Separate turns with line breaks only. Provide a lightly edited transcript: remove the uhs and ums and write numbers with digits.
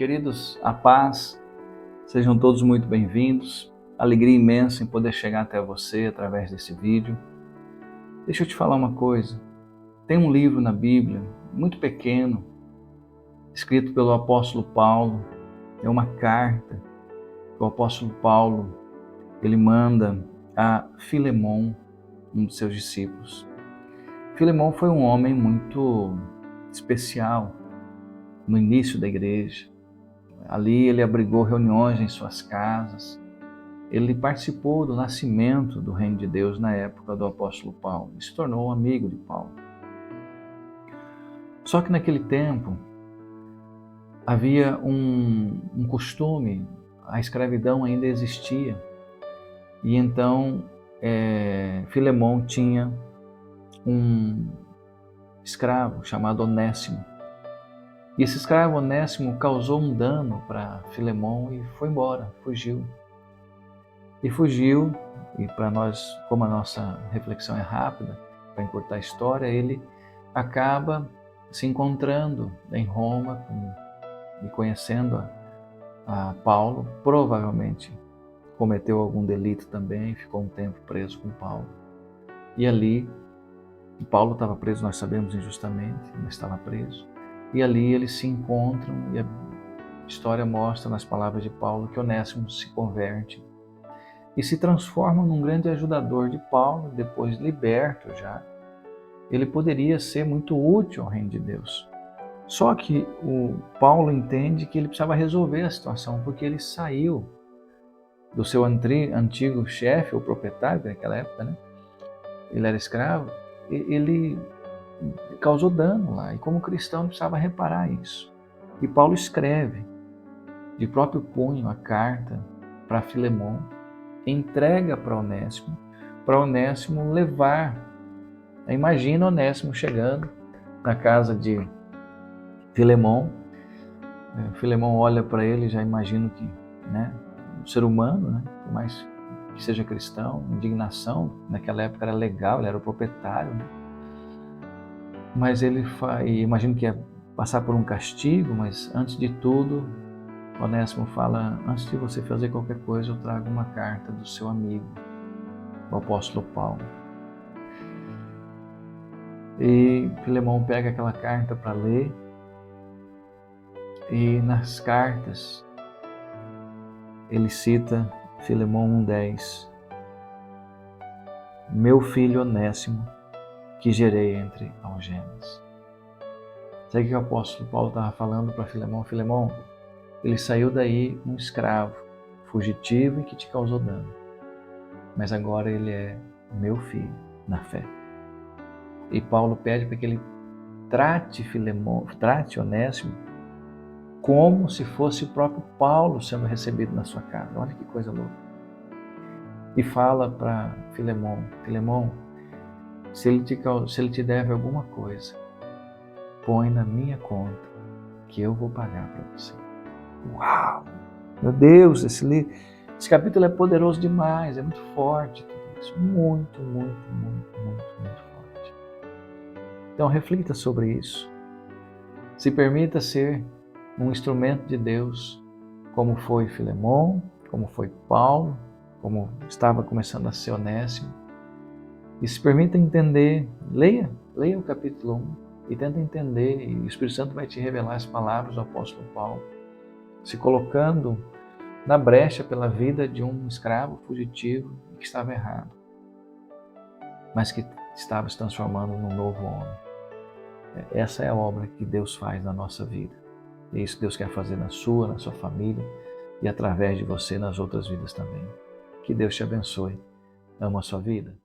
Queridos, a paz, sejam todos muito bem-vindos. Alegria imensa em poder chegar até você através desse vídeo. Deixa eu te falar uma coisa. Tem um livro na Bíblia, muito pequeno, escrito pelo apóstolo Paulo. É uma carta que o apóstolo Paulo ele manda a Filemon, um dos seus discípulos. Filemon foi um homem muito especial no início da igreja. Ali ele abrigou reuniões em suas casas. Ele participou do nascimento do reino de Deus na época do apóstolo Paulo. Se tornou um amigo de Paulo. Só que naquele tempo havia um costume, a escravidão ainda existia. E então Filemon tinha um escravo chamado Onésimo. E esse escravo Onésimo causou um dano para Filemon e foi embora, fugiu. E para nós, como a nossa reflexão é rápida, para encurtar a história, ele acaba se encontrando em Roma e conhecendo a Paulo. Provavelmente cometeu algum delito também, ficou um tempo preso com Paulo. E ali, Paulo estava preso, nós sabemos injustamente, mas estava preso. E ali eles se encontram e a história mostra nas palavras de Paulo que Onésimo se converte e se transforma num grande ajudador de Paulo. Depois liberto já, ele poderia ser muito útil ao reino de Deus. Só que o Paulo entende que ele precisava resolver a situação, porque ele saiu do seu antigo chefe, ou proprietário naquela época, né? Ele era escravo, ele causou dano lá, e como cristão precisava reparar isso. E Paulo escreve de próprio punho a carta para Filemon, entrega para Onésimo levar. Imagina Onésimo chegando na casa de Filemon. Filemon olha para ele, já imagino que, um ser humano, por mais que seja cristão, indignação, naquela época era legal, ele era o proprietário, mas ele imagino que ia passar por um castigo, mas antes de tudo, Onésimo fala: antes de você fazer qualquer coisa, eu trago uma carta do seu amigo, o apóstolo Paulo. E Filemon pega aquela carta para ler, e nas cartas ele cita Filemon 1,10: meu filho Onésimo, que gerei entre algemas. Sabe o que o apóstolo Paulo estava falando para Filemon? Filemon, ele saiu daí um escravo, fugitivo e que te causou dano. Mas agora ele é meu filho na fé. E Paulo pede para que ele trate Onésimo como se fosse o próprio Paulo sendo recebido na sua casa. Olha que coisa louca. E fala para Filemon, se ele te deve alguma coisa, põe na minha conta que eu vou pagar para você. Uau! Meu Deus, esse capítulo é poderoso demais, é muito forte tudo isso. Muito, muito, muito, muito, muito forte. Então reflita sobre isso. Se permita ser um instrumento de Deus, como foi Filemon, como foi Paulo, como estava começando a ser Onésimo. E se permita entender, leia o capítulo 1 e tenta entender, e o Espírito Santo vai te revelar as palavras do apóstolo Paulo, se colocando na brecha pela vida de um escravo fugitivo que estava errado, mas que estava se transformando num novo homem. Essa é a obra que Deus faz na nossa vida. E isso Deus quer fazer na sua família e através de você nas outras vidas também. Que Deus te abençoe. Amo a sua vida.